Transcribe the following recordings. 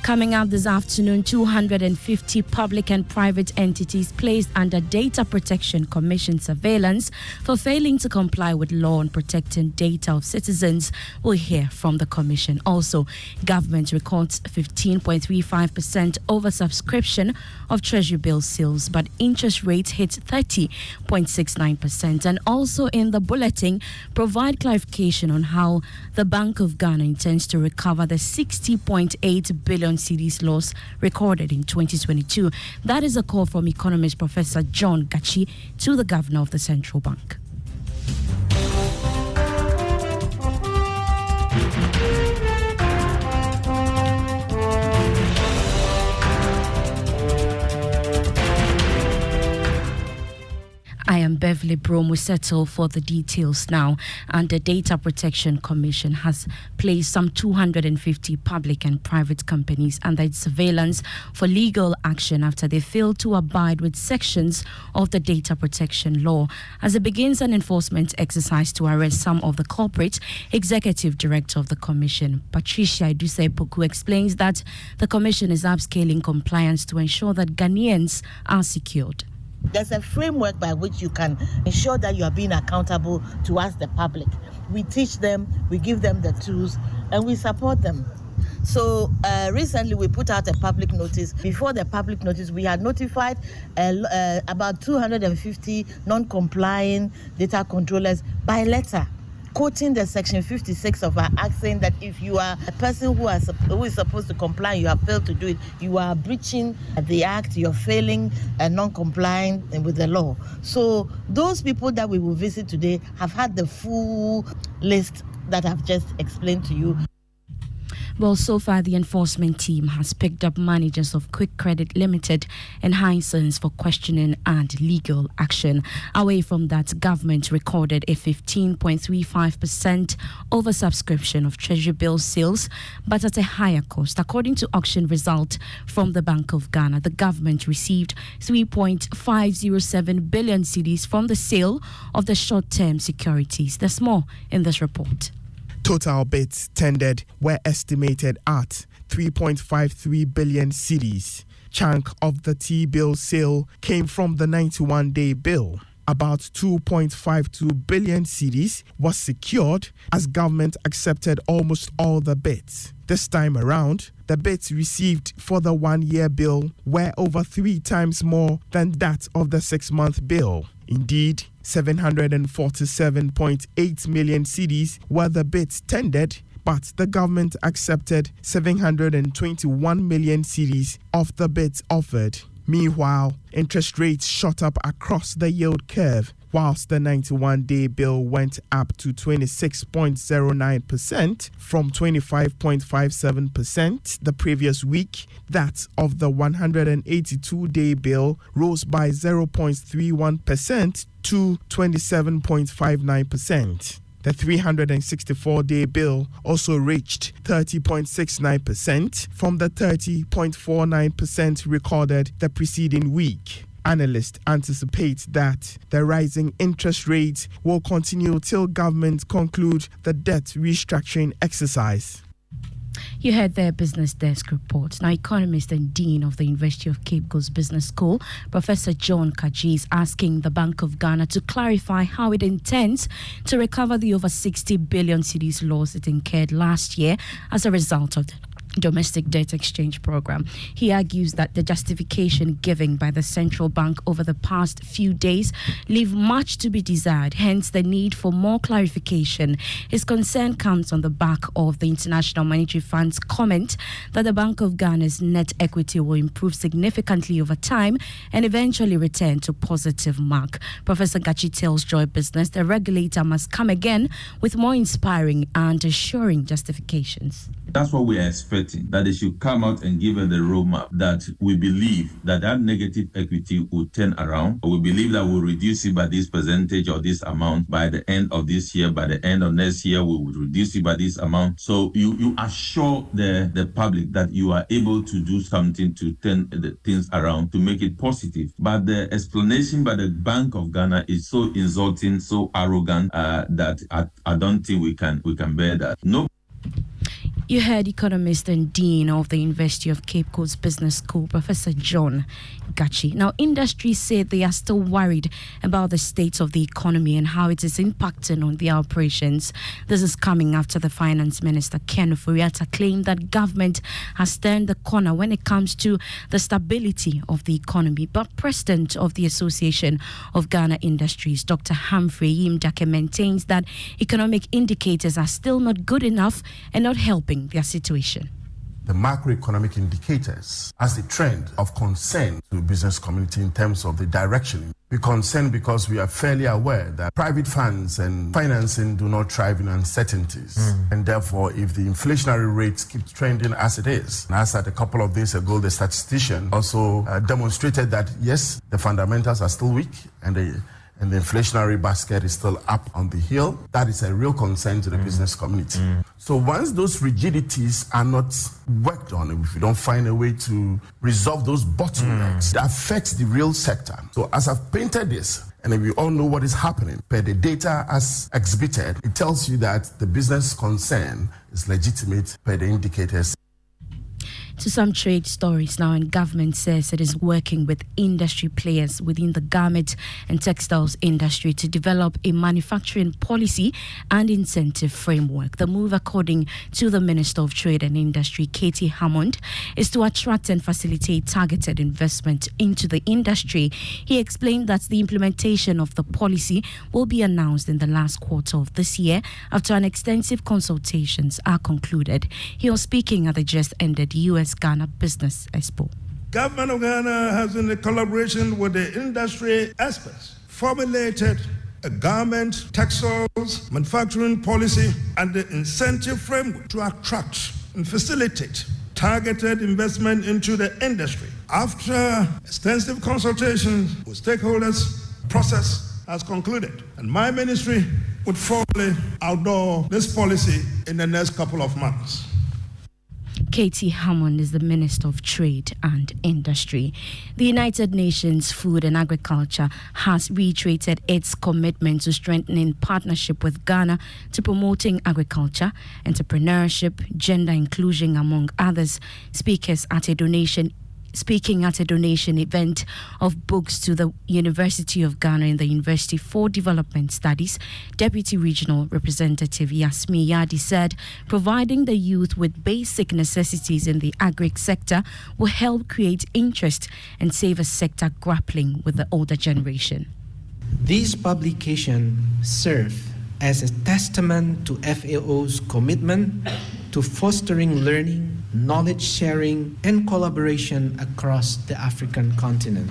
Coming up this afternoon, 250 public and private entities placed under Data Protection Commission surveillance for failing to comply with law on protecting data of citizens. We'll hear from the Commission. Also, government records 15.35% oversubscription of Treasury bill sales, but interest rates hit 30.69%. And also in the bulletin, provide clarification on how the Bank of Ghana intends to recover the 60.8 billion cedis loss recorded in 2022. That is a call from economist Professor John Gachi to the Governor of the Central Bank. I am Beverly Brom. We settle for the details now. And the Data Protection Commission has placed some 250 public and private companies under its surveillance for legal action after they failed to abide with sections of the data protection law. As it begins an enforcement exercise to arrest some of the culprits, Executive Director of the Commission, Patricia Iduse-Poku, explains that the Commission is upscaling compliance to ensure that Ghanaians are secured. There's a framework by which you can ensure that you are being accountable to us, the public. We teach them, we give them the tools, and we support them. So recently we put out a public notice. Before the public notice, we had notified about 250 non-complying data controllers by letter, quoting the section 56 of our act, saying that if you are a person who is supposed to comply, you have failed to do it, you are breaching the act, you're failing and non-complying with the law. So those people that we will visit today have had the full list that I've just explained to you. Well, so far, the enforcement team has picked up managers of Quick Credit Limited and Hisense for questioning and legal action. Away from that, government recorded a 15.35% oversubscription of Treasury bill sales, but at a higher cost. According to auction result from the Bank of Ghana, the government received 3.507 billion cedis from the sale of the short-term securities. There's more in this report. Total bids tendered were estimated at 3.53 billion cedis. Chunk of the T-bill sale came from the 91-day bill. About 2.52 billion cedis was secured as government accepted almost all the bids. This time around, the bids received for the one-year bill were over 3 times more than that of the 6-month bill. Indeed, 747.8 million cedis were the bids tendered, but the government accepted 721 million cedis of the bids offered. Meanwhile, interest rates shot up across the yield curve, whilst the 91-day bill went up to 26.09% from 25.57% the previous week. That of the 182-day bill rose by 0.31% to 27.59%. The 364-day bill also reached 30.69% from the 30.49% recorded the preceding week. Analysts anticipate that the rising interest rates will continue till government conclude the debt restructuring exercise. You heard their Business Desk report. Now, economist and dean of the University of Cape Coast Business School, Professor John Gachi, is asking the Bank of Ghana to clarify how it intends to recover the over 60 billion cedis loss it incurred last year as a result of the domestic debt exchange program. He argues that the justification given by the central bank over the past few days leave much to be desired, hence the need for more clarification. His concern comes on the back of the International Monetary Fund's comment that the Bank of Ghana's net equity will improve significantly over time and eventually return to positive mark. Professor Gachi tells Joy Business the regulator must come again with more inspiring and assuring justifications. That's what we are expecting expecting that they should come out and give us the roadmap that we believe that negative equity will turn around. We believe that we'll reduce it by this percentage or this amount by the end of this year. By the end of next year, we will reduce it by this amount. So you assure the public that you are able to do something to turn the things around, to make it positive. But the explanation by the Bank of Ghana is so insulting, so arrogant that I don't think we can bear that. No. You heard economist and dean of the University of Cape Coast Business School, Professor John Gachi. Now, industries say they are still worried about the state of the economy and how it is impacting on their operations. This is coming after the Finance Minister, Ken Ofori-Atta, claimed that government has turned the corner when it comes to the stability of the economy. But President of the Association of Ghana Industries, Dr. Humphrey Yimdake, maintains that economic indicators are still not good enough and not helping their situation. The macroeconomic indicators as a trend of concern to the business community in terms of the direction. We're concerned because we are fairly aware that private funds and financing do not thrive in uncertainties. And therefore, if the inflationary rates keep trending as it is, and as at a couple of days ago, the statistician also demonstrated that, yes, the fundamentals are still weak and the inflationary basket is still up on the hill. That is a real concern to the business community. So once those rigidities are not worked on, if we don't find a way to resolve those bottlenecks, it affects the real sector. So as I've painted this, and we all know what is happening, per the data as exhibited, it tells you that the business concern is legitimate per the indicators. To some trade stories now, and government says it is working with industry players within the garment and textiles industry to develop a manufacturing policy and incentive framework. The move, according to the Minister of Trade and Industry, Katie Hammond, is to attract and facilitate targeted investment into the industry. He explained that the implementation of the policy will be announced in the last quarter of this year after an extensive consultations are concluded. He was speaking at the just ended US-Ghana Business Expo. Government of Ghana has, in collaboration with the industry experts, formulated a garment, textiles, manufacturing policy and the incentive framework to attract and facilitate targeted investment into the industry. After extensive consultations with stakeholders, process has concluded, and my ministry would formally outdoor this policy in the next couple of months. Katie Hammond is the Minister of Trade and Industry. The United Nations Food and Agriculture has reiterated its commitment to strengthening partnership with Ghana to promoting agriculture, entrepreneurship, gender inclusion, among others. Speaking at a donation event of books to the University of Ghana in the University for Development Studies, Deputy Regional Representative Yasmi Yadi said providing the youth with basic necessities in the agri sector will help create interest and save a sector grappling with the older generation. These publications serve as a testament to FAO's commitment to fostering learning, knowledge sharing, and collaboration across the African continent.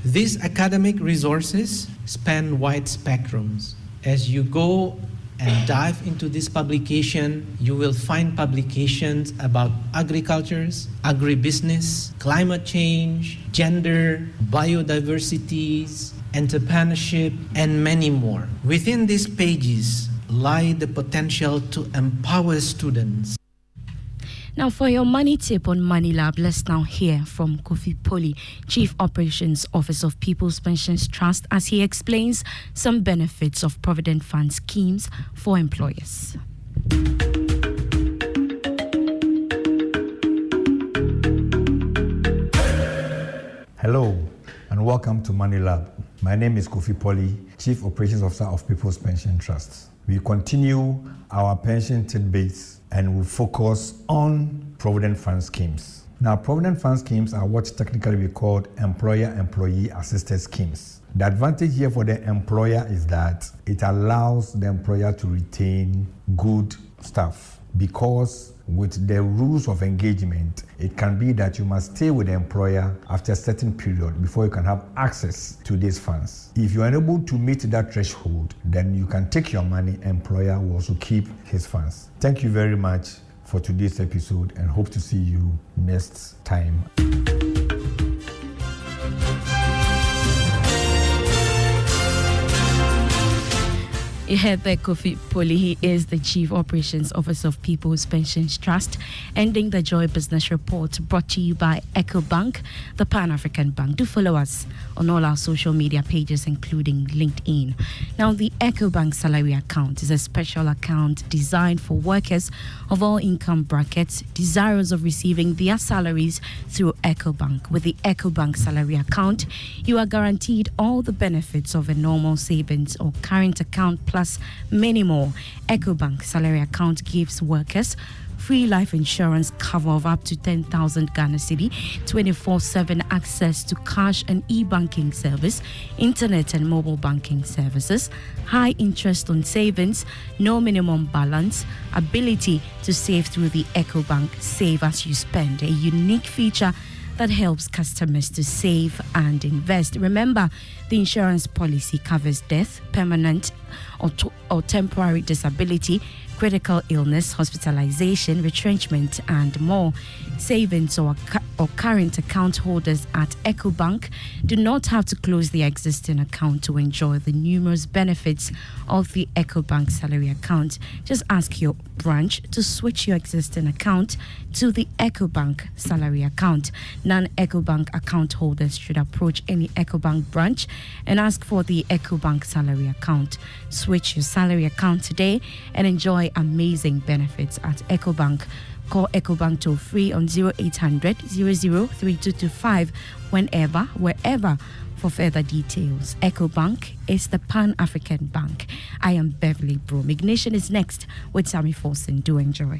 These academic resources span wide spectrums. As you go and dive into this publication, you will find publications about agriculture, agribusiness, climate change, gender, biodiversity, entrepreneurship, and many more. Within these pages lie the potential to empower students. Now, for your money tip on Money Lab, let's now hear from Kofi Poli, Chief Operations Officer of People's Pensions Trust, as he explains some benefits of Provident Fund schemes for employers. Hello, and welcome to Money Lab. My name is Kofi Poli, Chief Operations Officer of People's Pension Trust. We continue our pension tidbits and we focus on Provident Fund schemes. Now, Provident Fund schemes are what technically we call employer-employee assisted schemes. The advantage here for the employer is that it allows the employer to retain good staff, because with the rules of engagement, it can be that you must stay with the employer after a certain period before you can have access to these funds. If you are unable to meet that threshold, then you can take your money, employer will also keep his funds. Thank you very much for today's episode and hope to see you next time. You heard there Kofi Poli. He is the Chief Operations Officer of People's Pensions Trust. Ending the Joy Business Report, brought to you by EcoBank, the Pan-African Bank. Do follow us on all our social media pages, including LinkedIn. Now, the EcoBank Salary Account is a special account designed for workers of all income brackets desirous of receiving their salaries through EcoBank. With the EcoBank Salary Account, you are guaranteed all the benefits of a normal savings or current account plus many more. EcoBank Salary Account gives workers free life insurance cover of up to 10,000 Ghana Cedi, 24/7 access to cash and e-banking service, internet and mobile banking services, high interest on savings, no minimum balance, ability to save through the EcoBank Save As You Spend, a unique feature that helps customers to save and invest. Remember, the insurance policy covers death, permanent or temporary disability, critical illness, hospitalization, retrenchment, and more. Savings or current account holders at EcoBank do not have to close their existing account to enjoy the numerous benefits of the EcoBank Salary Account. Just ask your branch to switch your existing account to the EcoBank Salary Account. Non-EcoBank account holders should approach any EcoBank branch and ask for the EcoBank Salary Account. Switch your salary account today and enjoy amazing benefits at EcoBank. Call EcoBank toll free on 0800 003225 whenever, wherever for further details. EcoBank is the Pan-African Bank. I am Beverly Broom. Ignition is next with Sammy Forson. Do enjoy.